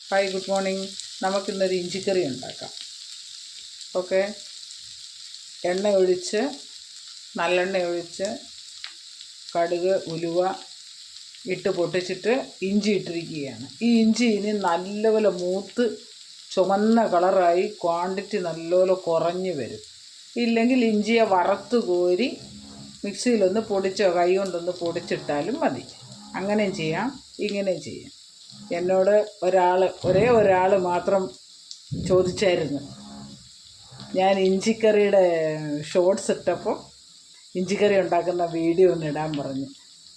Hi, good morning. നമുക്കിന്നൊരു ഇഞ്ചിക്കറി ഉണ്ടാക്കാം. Okay, എണ്ണ ഒഴിച്ച് നല്ലെണ്ണ ഒഴിച്ച് കടുക് ഉലുവ ഇട്ട് പൊട്ടിച്ചിട്ട് ഇഞ്ചി ഇട്ടിരിക്കുകയാണ്. ഈ ഇഞ്ചി ഇനി നല്ലപോലെ മൂത്ത് ചുമന്ന കളറായി ക്വാണ്ടിറ്റി നല്ലപോലെ കുറഞ്ഞ് വരും. ഇല്ലെങ്കിൽ ഇഞ്ചിയെ വറുത്ത് കോരി മിക്സിയിലൊന്ന് പൊടിച്ചോ കൈ കൊണ്ടൊന്ന് പൊടിച്ചിട്ടാലും മതി. അങ്ങനെയും ചെയ്യാം, ഇങ്ങനെയും ചെയ്യാം. എന്നോട് ഒരേ ഒരാൾ മാത്രം ചോദിച്ചായിരുന്നു, ഞാൻ ഇഞ്ചിക്കറിയുടെ ഷോർട്സ് ഇട്ടപ്പോൾ ഇഞ്ചിക്കറി ഉണ്ടാക്കുന്ന വീഡിയോ ഒന്ന് ഇടാൻ പറഞ്ഞു.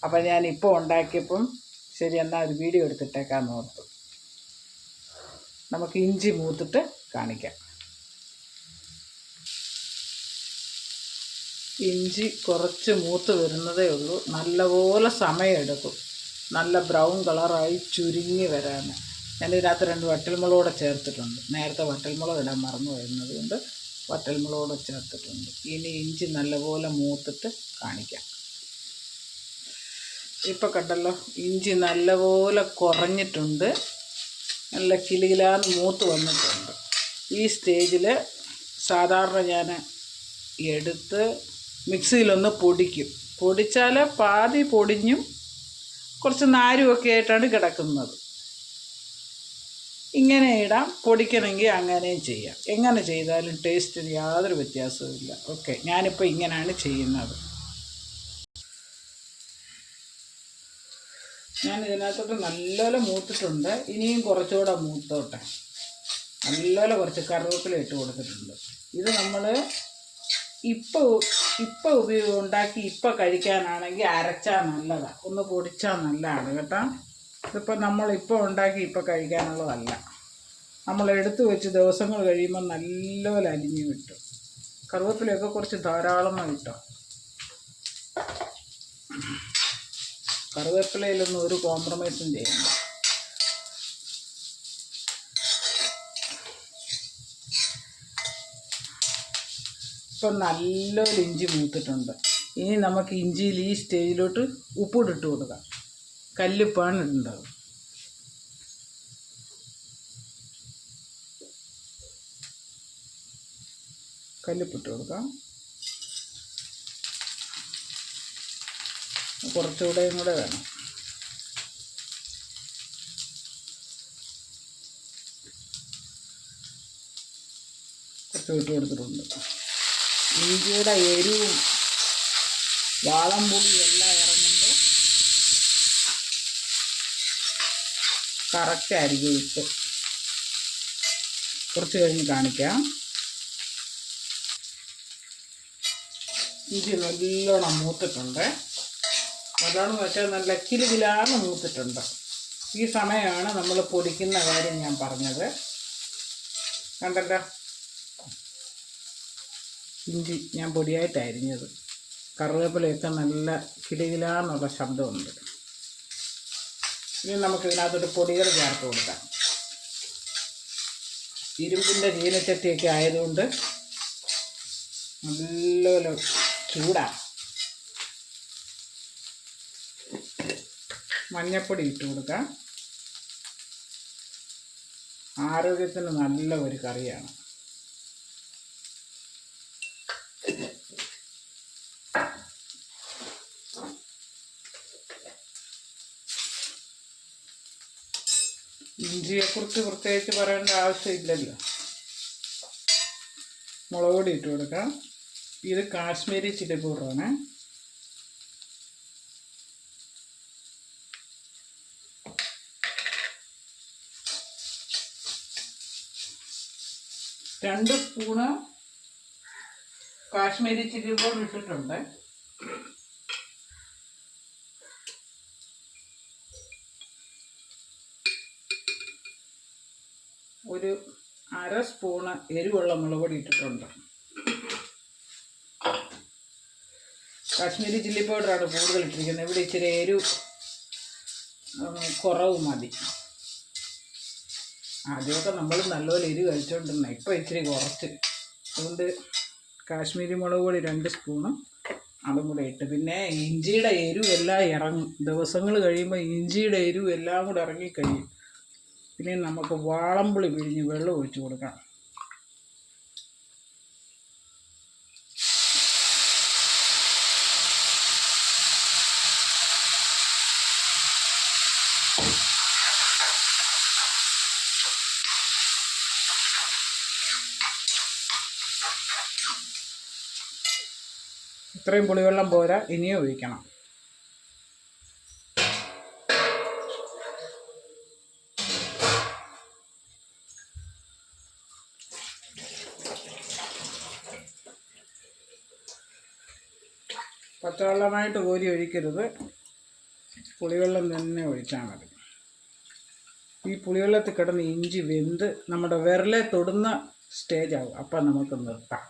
അപ്പം ഞാനിപ്പോൾ ഉണ്ടാക്കിയപ്പം ശരി എന്നാൽ ഒരു വീഡിയോ എടുത്തിട്ടേക്കാമെന്ന് ഓർത്തു. നമുക്ക് ഇഞ്ചി മൂത്തിട്ട് കാണിക്കാം. ഇഞ്ചി കുറച്ച് മൂത്ത് വരുന്നതേ ഉള്ളൂ. നല്ലപോലെ സമയമെടുക്കും നല്ല ബ്രൗൺ കളറായി ചുരുങ്ങി വരാൻ. ഞാനിതിനകത്ത് 2 വറ്റൽമുളകൂടെ ചേർത്തിട്ടുണ്ട്. നേരത്തെ വറ്റൽമുളക് ഇടാൻ മറന്നു വരുന്നത് കൊണ്ട് വറ്റൽമുളകൂടെ ചേർത്തിട്ടുണ്ട്. ഇനി ഇഞ്ചി നല്ലപോലെ മൂത്തിട്ട് കാണിക്കാം. ഇപ്പോൾ കണ്ടല്ലോ, ഇഞ്ചി നല്ലപോലെ കുറഞ്ഞിട്ടുണ്ട്, നല്ല കിലുകിലാന്ന് മൂത്ത് വന്നിട്ടുണ്ട്. ഈ സ്റ്റേജിൽ സാധാരണ ഞാൻ എടുത്ത് മിക്സിയിലൊന്ന് പൊടിക്കും. പൊടിച്ചാൽ പാതി പൊടിഞ്ഞും കുറച്ച് നാരുമൊക്കെ ആയിട്ടാണ് കിടക്കുന്നത്. ഇങ്ങനെ ഇടാം, പൊടിക്കണമെങ്കിൽ അങ്ങനെയും ചെയ്യാം. എങ്ങനെ ചെയ്താലും ടേസ്റ്റിന് യാതൊരു വ്യത്യാസവുമില്ല. ഓക്കെ, ഞാനിപ്പോൾ ഇങ്ങനെയാണ് ചെയ്യുന്നത്. ഞാൻ ഇതിനകത്തോട്ട് നല്ലപോലെ മൂത്തിട്ടുണ്ട്. ഇനിയും കുറച്ചുകൂടെ മൂത്തോട്ടെ. നല്ലപോലെ കുറച്ച് കറിവേപ്പില ഇട്ട് കൊടുത്തിട്ടുണ്ട്. ഇത് നമ്മൾ ഇപ്പോൾ ഉണ്ടാക്കി ഇപ്പോൾ കഴിക്കാനാണെങ്കിൽ അരച്ചാൽ നല്ലതാണ്, ഒന്ന് പൊടിച്ചാൽ നല്ലതാണ് കേട്ടോ. ഇതിപ്പോൾ നമ്മളിപ്പോൾ ഉണ്ടാക്കി ഇപ്പോൾ കഴിക്കാനുള്ളതല്ല. നമ്മൾ എടുത്തു വെച്ച് ദിവസങ്ങൾ കഴിയുമ്പോൾ നല്ലപോലെ അലിഞ്ഞു കിട്ടും. കറിവേപ്പിലയൊക്കെ കുറച്ച് ധാരാളം കിട്ടും. കറിവേപ്പിലയിലൊന്നും ഒരു കോംപ്രമൈസും ചെയ്യണ്ട. ഇപ്പം നല്ലൊരു ഇഞ്ചി മൂത്തിട്ടുണ്ട്. ഇനി നമുക്ക് ഇഞ്ചിയിൽ ഈ സ്റ്റേജിലോട്ട് ഉപ്പിട്ട് കൊടുക്കാം. കല്ലുപ്പാണ് ഇടേണ്ടത്. കല്ലുപ്പിട്ട് കൊടുക്കാം. കുറച്ചുകൂടെയും കൂടെ വേണം. കുറച്ച് ഇട്ട് കൊടുത്തിട്ടുണ്ട്. ഇഞ്ചിയുടെ എരിവും വാളംപുളിയും എല്ലാം ഇറങ്ങുമ്പോൾ കറക്റ്റായിരിക്കും ഉപ്പ്. കുറച്ച് കഴിഞ്ഞ് കാണിക്കാം. ഇഞ്ചി നല്ലോണം മൂത്തിട്ടുണ്ട്. നല്ലോണം വെച്ചാൽ നല്ല കിലുകിലാന്ന് മൂത്തിട്ടുണ്ട്. ഈ സമയമാണ് നമ്മൾ പൊടിക്കുന്ന കാര്യം ഞാൻ പറഞ്ഞത്. കണ്ടല്ലോ, ഇഞ്ചി ഞാൻ പൊടിയായിട്ട് അരിഞ്ഞത്. കറിവേപ്പിലയൊക്കെ നല്ല കിലുകിലാന്നുള്ള ശബ്ദമുണ്ട്. ഇനി നമുക്ക് ഇതിനകത്തൊരു പൊടികൾ ചേർത്ത് കൊടുക്കാം. ഇരുമ്പിൻ്റെ ചീനച്ചട്ടിയൊക്കെ ആയതുകൊണ്ട് നല്ലപോലെ ചൂടാണ്. മഞ്ഞൾപ്പൊടി ഇട്ട് കൊടുക്കാം. ആരോഗ്യത്തിന് നല്ല ഒരു കറിയാണ്. ഇഞ്ചിയെക്കുറിച്ച് പ്രത്യേകിച്ച് പറയേണ്ട ആവശ്യമില്ലല്ലോ. മുളക് പൊടി ഇട്ട് കൊടുക്കാം. ഇത് കാശ്മീരി ചില്ലി പൗഡറാണ്. രണ്ട് സ്പൂണ് കാശ്മീരി ചില്ലി പൗഡർ ഇട്ടിട്ടുണ്ട്. ഒരു 1/2 സ്പൂണ് എരിവുള്ള മുളക് പൊടി ഇട്ടിട്ടുണ്ട്. കാശ്മീരി ചില്ലി പൗഡറാണ് കൂടുതൽ ഇട്ടിരിക്കുന്നത്. ഇവിടെ ഇച്ചിരി എരിവ് കുറവ് മതി. ആദ്യമൊക്കെ നമ്മൾ നല്ലപോലെ എരിവ് കഴിച്ചുകൊണ്ടിരുന്നത്, ഇപ്പോൾ ഇച്ചിരി കുറച്ച്. അതുകൊണ്ട് കാശ്മീരി മുളക് പൊടി 2 സ്പൂണും അതും കൂടെ ഇട്ട്. പിന്നെ ഇഞ്ചിയുടെ എരിവ് എല്ലാം ഇറങ്ങും. ദിവസങ്ങൾ കഴിയുമ്പോൾ ഇഞ്ചിയുടെ എരിവ് എല്ലാം കൂടെ ഇറങ്ങിക്കഴിയും. ഇനി നമുക്ക് വാളംപുളി പിഴിഞ്ഞ് വെള്ളം ഒഴിച്ച് കൊടുക്കാം. ഇത്രയും പുളിവെള്ളം പോരാ, ഇനിയും ഒഴിക്കണം. പച്ചവെള്ളമായിട്ട് കോരി ഒഴിക്കരുത്, പുളിവെള്ളം തന്നെ ഒഴിച്ചാൽ മതി. ഈ പുളിവെള്ളത്തിൽ കിടന്ന് ഇഞ്ചി വെന്ത് നമ്മുടെ വിരലെ തൊടുന്ന സ്റ്റേജാവും. അപ്പം നമുക്ക് നിർത്താം.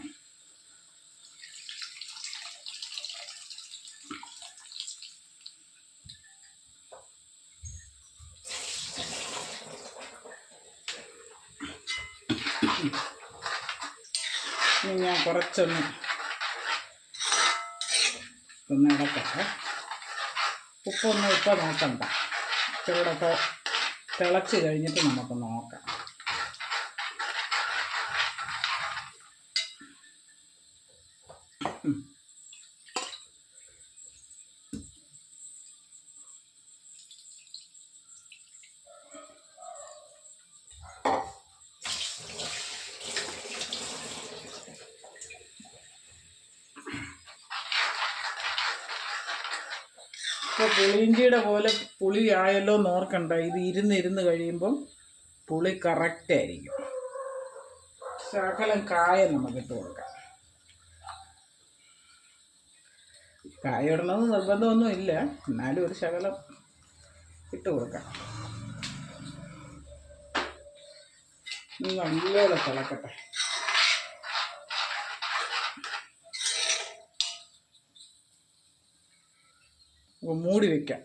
ഇനി ഞാൻ കുറച്ചൊന്ന് ഇടക്കട്ടെ. ഉപ്പൊന്നും ഇപ്പം നോക്കണ്ട, ചൂടൊക്കെ തിളച്ച് കഴിഞ്ഞിട്ട് നമുക്ക് നോക്കാം. ഇപ്പോൾ പുളിയിഞ്ചിയുടെ പോലെ പുളി ആയല്ലോ എന്ന് ഓർക്കണ്ട. ഇത് ഇരുന്ന് കഴിയുമ്പം പുളി കറക്റ്റായിരിക്കും. ശകലം കായം നമുക്കിട്ട് കൊടുക്കാം. കായ ഇടണമെന്ന് നിർബന്ധമൊന്നും ഇല്ല, എന്നാലും ഒരു ശകലം ഇട്ട് കൊടുക്കാം. നല്ലോണം തിളക്കട്ടെ. മൂടി വയ്ക്കാം.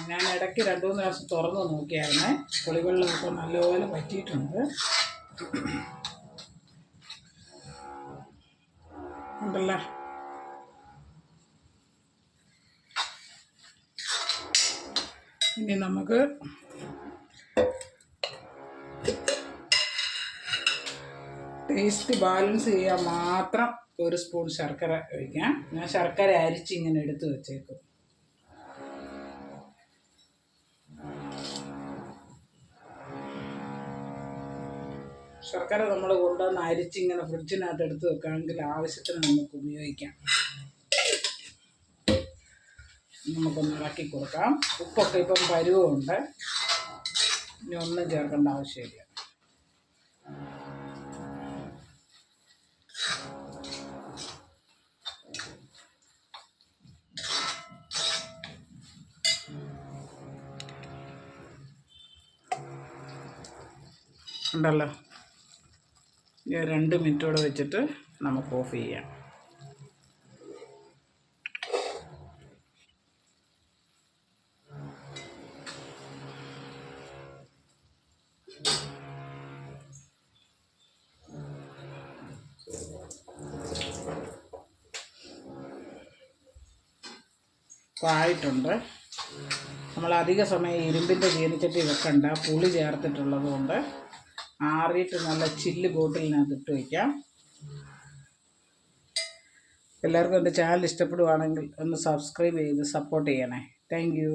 ഞാൻ ഇടയ്ക്ക് 2-3 പ്രാവശ്യം തുറന്ന് നോക്കിയായിരുന്നേ. പുളിവെള്ളമൊക്കെ നല്ലപോലെ പറ്റിയിട്ടുണ്ട്. ഉണ്ടല്ലോ. ഇനി നമുക്ക് ടേസ്റ്റ് ബാലൻസ് ചെയ്യാൻ മാത്രം 1 സ്പൂൺ ശർക്കര ഒഴിക്കാം. ഞാൻ ശർക്കര അരിച്ച് ഇങ്ങനെ എടുത്ത് വെച്ചേക്കും. ശർക്കര നമ്മൾ കൊണ്ടുവന്ന് അരിച്ചിങ്ങനെ ഫ്രിഡ്ജിനകത്ത് എടുത്ത് വെക്കുകയാണെങ്കിൽ ആവശ്യത്തിന് നമുക്ക് ഉപയോഗിക്കാം. നമുക്കൊന്ന് ഇളക്കി കൊടുക്കാം. ഉപ്പൊക്കെ ഇപ്പം പരുവമുണ്ട്, ഇനി ഒന്നും ചേർക്കേണ്ട ആവശ്യമില്ല. ഉണ്ടല്ലോ. 2 മിനിറ്റോടെ വെച്ചിട്ട് നമുക്ക് ഓഫ് ചെയ്യാം. ആയിട്ടുണ്ട്. നമ്മൾ അധിക സമയം ഇരുമ്പിൻ്റെ ചീനച്ചട്ടി വെക്കണ്ട, പുളി ചേർത്തിട്ടുള്ളത് കൊണ്ട് ആറിയിട്ട് നല്ല ചില്ല് ബോട്ടിലിനകത്ത് ഇട്ട് വയ്ക്കാം. എല്ലാവർക്കും എൻ്റെ ചാനൽ ഇഷ്ടപ്പെടുവാണെങ്കിൽ ഒന്ന് സബ്സ്ക്രൈബ് ചെയ്ത് സപ്പോർട്ട് ചെയ്യണേ. Thank you.